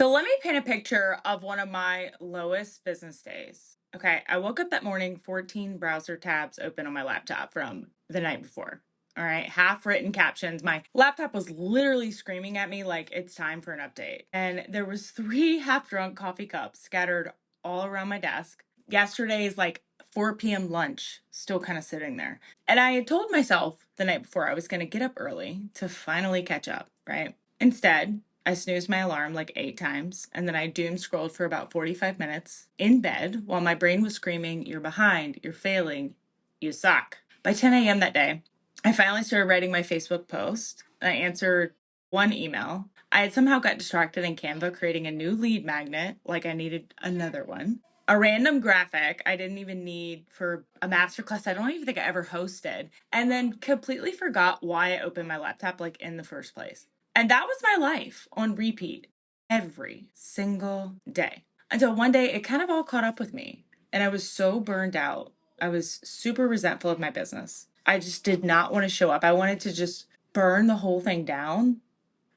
So let me paint a picture of one of my lowest business days. Okay, I woke up that morning, 14 browser tabs open on my laptop from the night before. All right, half written captions. My laptop was literally screaming at me like it's time for an update. And there was three half drunk coffee cups scattered all around my desk. Yesterday's like 4 p.m. lunch still kind of sitting there. And I had told myself the night before I was going to get up early to finally catch up, right? Instead, I snoozed my alarm like 8 times, and then I doom scrolled for about 45 minutes in bed while my brain was screaming, "You're behind, you're failing, you suck." By 10 a.m. that day, I finally started writing my Facebook post. I answered one email. I had somehow got distracted in Canva creating a new lead magnet, like I needed another one. A random graphic I didn't even need for a masterclass I don't even think I ever hosted, and then completely forgot why I opened my laptop like in the first place. And that was my life on repeat every single day until one day it kind of all caught up with me. And I was so burned out. I was super resentful of my business. I just did not want to show up. I wanted to just burn the whole thing down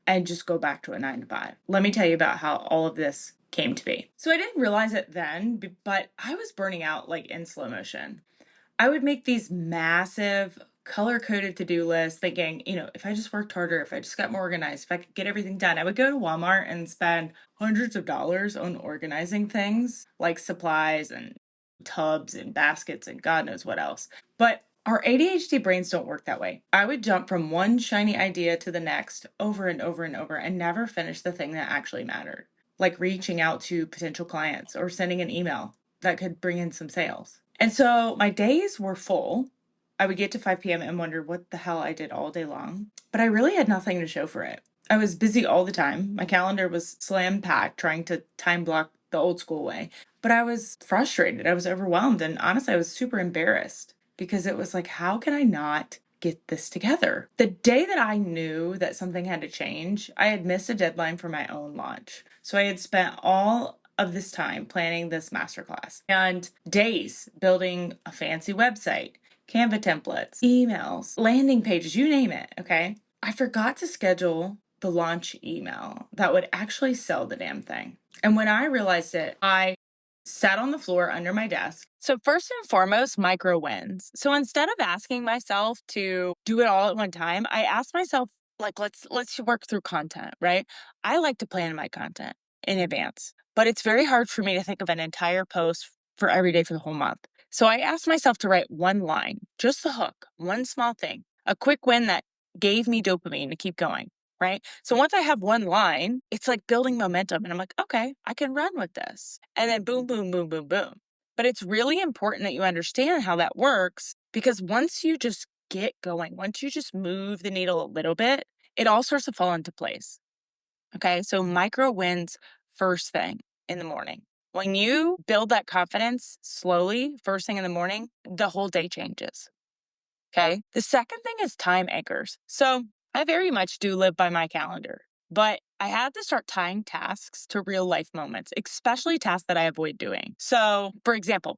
and just go back to a 9 to 5. Let me tell you about how all of this came to be. So I didn't realize it then, but I was burning out like in slow motion. I would make these massive color coded to do lists thinking, if I just worked harder, if I just got more organized, if I could get everything done, I would go to Walmart and spend hundreds of dollars on organizing things like supplies and tubs and baskets and God knows what else. But our ADHD brains don't work that way. I would jump from one shiny idea to the next over and over and over and never finish the thing that actually mattered, like reaching out to potential clients or sending an email that could bring in some sales. And so my days were full. I would get to 5 p.m. and wonder what the hell I did all day long, but I really had nothing to show for it. I was busy all the time. My calendar was slam packed trying to time block the old school way, but I was frustrated. I was overwhelmed. And honestly, I was super embarrassed because it was like, how can I not get this together? The day that I knew that something had to change, I had missed a deadline for my own launch. So I had spent all of this time planning this masterclass and days building a fancy website, Canva templates, emails, landing pages, you name it. Okay. I forgot to schedule the launch email that would actually sell the damn thing. And when I realized it, I sat on the floor under my desk. So first and foremost, micro wins. So instead of asking myself to do it all at one time, I asked myself, like, let's work through content, right? I like to plan my content in advance, but it's very hard for me to think of an entire post for every day for the whole month. So I asked myself to write one line, just the hook, one small thing, a quick win that gave me dopamine to keep going. Right. So once I have one line, it's like building momentum. And I'm like, okay, I can run with this. And then boom, boom, boom, boom, boom. But it's really important that you understand how that works because once you just get going, once you just move the needle a little bit, it all starts to fall into place. Okay. So micro wins first thing in the morning. When you build that confidence slowly, first thing in the morning, the whole day changes. Okay. The second thing is time anchors. So I very much do live by my calendar, but I had to start tying tasks to real life moments, especially tasks that I avoid doing. So, for example,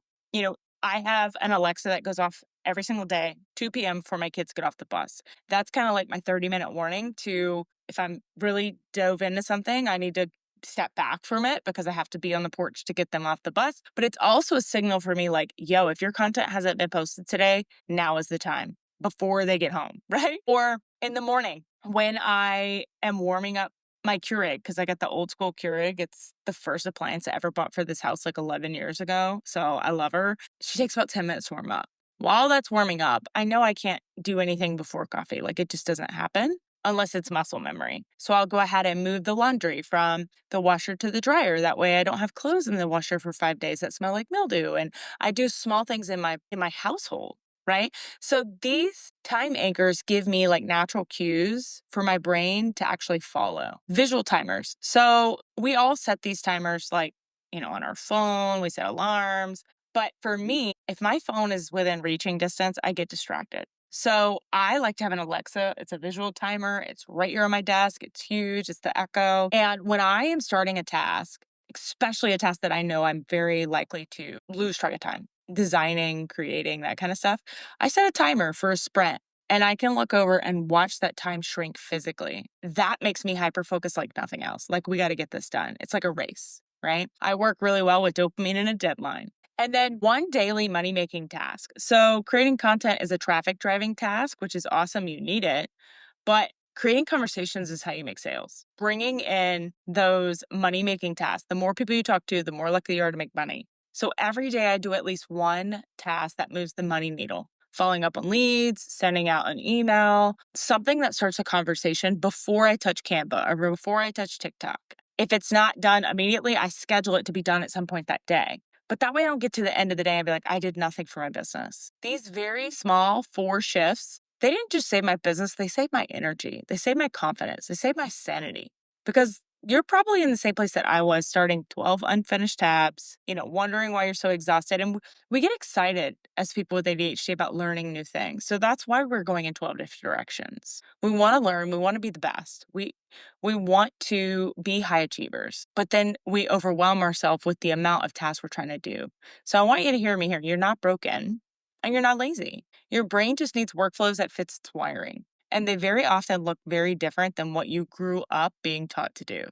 I have an Alexa that goes off every single day, 2 p.m. before my kids get off the bus. That's kind of like my 30-minute warning to if I'm really dove into something, I need to step back from it because I have to be on the porch to get them off the bus. But it's also a signal for me like, yo, if your content hasn't been posted today, now is the time before they get home, right? Or in the morning when I am warming up my Keurig, because I got the old school Keurig. It's the first appliance I ever bought for this house like 11 years ago. So I love her. She takes about 10 minutes to warm up. While that's warming up, I know I can't do anything before coffee. Like it just doesn't happen unless it's muscle memory. So I'll go ahead and move the laundry from the washer to the dryer. That way I don't have clothes in the washer for 5 days that smell like mildew. And I do small things in my household, right? So these time anchors give me like natural cues for my brain to actually follow. Visual timers. So we all set these timers like, on our phone, we set alarms. But for me, if my phone is within reaching distance, I get distracted. So I like to have an Alexa. It's a visual timer. It's right here on my desk. It's huge. It's the Echo. And when I am starting a task, especially a task that I know I'm very likely to lose track of time, designing, creating, that kind of stuff, I set a timer for a sprint. and I can look over and watch that time shrink physically. That makes me hyper focused like nothing else. Like, we got to get this done. It's like a race, right? I work really well with dopamine and a deadline. And then one daily money making task. So, creating content is a traffic driving task, which is awesome. You need it. But creating conversations is how you make sales. Bringing in those money making tasks, the more people you talk to, the more likely you are to make money. So every day I do at least one task that moves the money needle. Following up on leads, sending out an email, something that starts a conversation before I touch Canva or before I touch TikTok. If it's not done immediately, I schedule it to be done at some point that day. But that way I don't get to the end of the day and be like, I did nothing for my business. These very small 4 shifts, they didn't just save my business, they saved my energy. They saved my confidence. They saved my sanity. Because you're probably in the same place that I was, starting 12 unfinished tabs, wondering why you're so exhausted. And we get excited as people with ADHD about learning new things. So that's why we're going in 12 different directions. We want to learn, we want to be the best. We want to be high achievers, but then we overwhelm ourselves with the amount of tasks we're trying to do. So I want you to hear me here. You're not broken and you're not lazy. Your brain just needs workflows that fits its wiring. And they very often look very different than what you grew up being taught to do,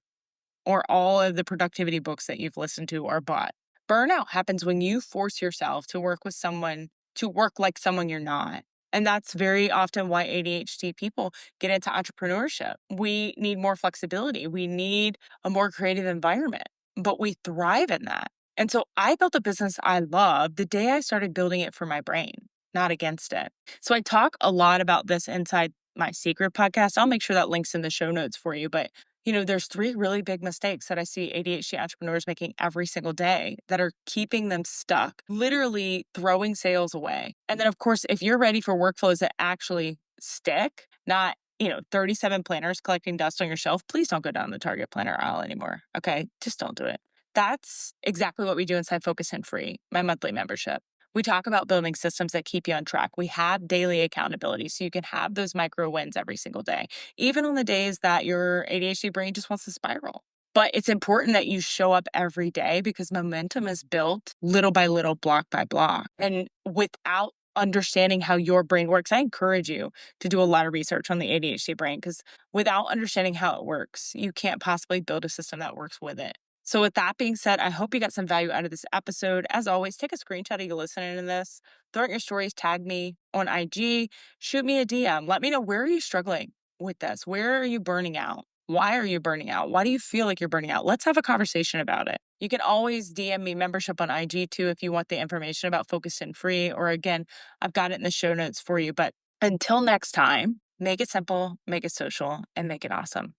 or all of the productivity books that you've listened to or bought. Burnout happens when you force yourself to work with someone, to work like someone you're not. And that's very often why ADHD people get into entrepreneurship. We need more flexibility. We need a more creative environment, but we thrive in that. And so I built a business I love the day I started building it for my brain, not against it. So I talk a lot about this inside my secret podcast. I'll make sure that link's in the show notes for you. But there's 3 really big mistakes that I see ADHD entrepreneurs making every single day that are keeping them stuck, literally throwing sales away. And then, of course, if you're ready for workflows that actually stick, not 37 planners collecting dust on your shelf, please don't go down the Target planner aisle anymore. Okay, just don't do it. That's exactly what we do inside Focus and Free, my monthly membership. We talk about building systems that keep you on track. We have daily accountability so you can have those micro wins every single day, even on the days that your ADHD brain just wants to spiral. But it's important that you show up every day because momentum is built little by little, block by block. And without understanding how your brain works, I encourage you to do a lot of research on the ADHD brain because without understanding how it works, you can't possibly build a system that works with it. So, with that being said, I hope you got some value out of this episode. As always, take a screenshot of you listening to this, throw it in your stories, tag me on IG, shoot me a DM. Let me know, where are you struggling with this? Where are you burning out? Why are you burning out? Why do you feel like you're burning out? Let's have a conversation about it. You can always DM me membership on IG too if you want the information about Focus and Free, or again, I've got it in the show notes for you. But until next time, make it simple, make it social, and make it awesome.